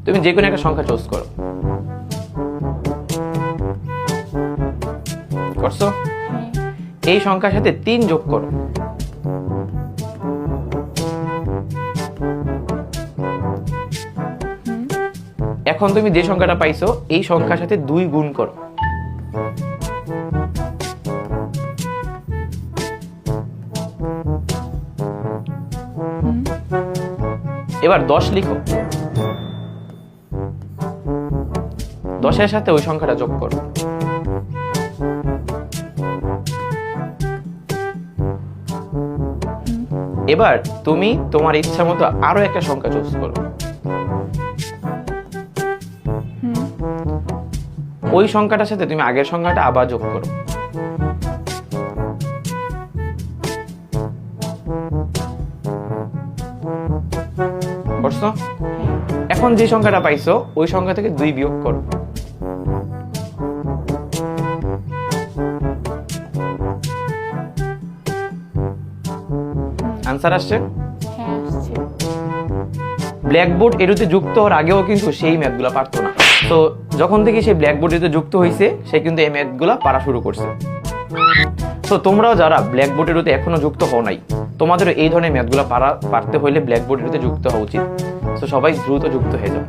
তুমি যে কোনো একটা সংখ্যা চুজ করো। করছো? এই সংখ্যার সাথে 3 যোগ করো। এখন তুমি যে সংখ্যাটা পাইছো এই সংখ্যার সাথে 2 গুণ করো। এবার 10 লিখো। 10 এর সাথে ওই সংখ্যাটা যোগ করো। এবার তুমি তোমার ইচ্ছা মতো আরো একটা সংখ্যা চুজ করো। ওই সংখ্যাটার সাথে তুমি আগের সংখ্যাটা আবার যোগ করো। করছো? এখন যে সংখ্যাটা পাইছো ওই সংখ্যা থেকে 2 বিয়োগ করো। আনসার আসছে? ব্ল্যাকবোর্ড এরুতে যুক্ত হওয়ার আগেও কিন্তু সেই ম্যাথগুলো পারতো না। তো যখন থেকে সে ব্ল্যাকবোর্ড এরুতে যুক্ত হয়েছে সে কিন্তু এই ম্যাথগুলো পারা শুরু করছে। তো তোমরাও যারা ব্ল্যাকবোর্ড এরুতে এখনো যুক্ত হও নাই, তোমাদের এই ধরনের ম্যাথগুলো পারতে হলে ব্ল্যাকবোর্ড এরুতে যুক্ত হওয়া উচিত। তো সবাই দ্রুত যুক্ত হয়ে যাও।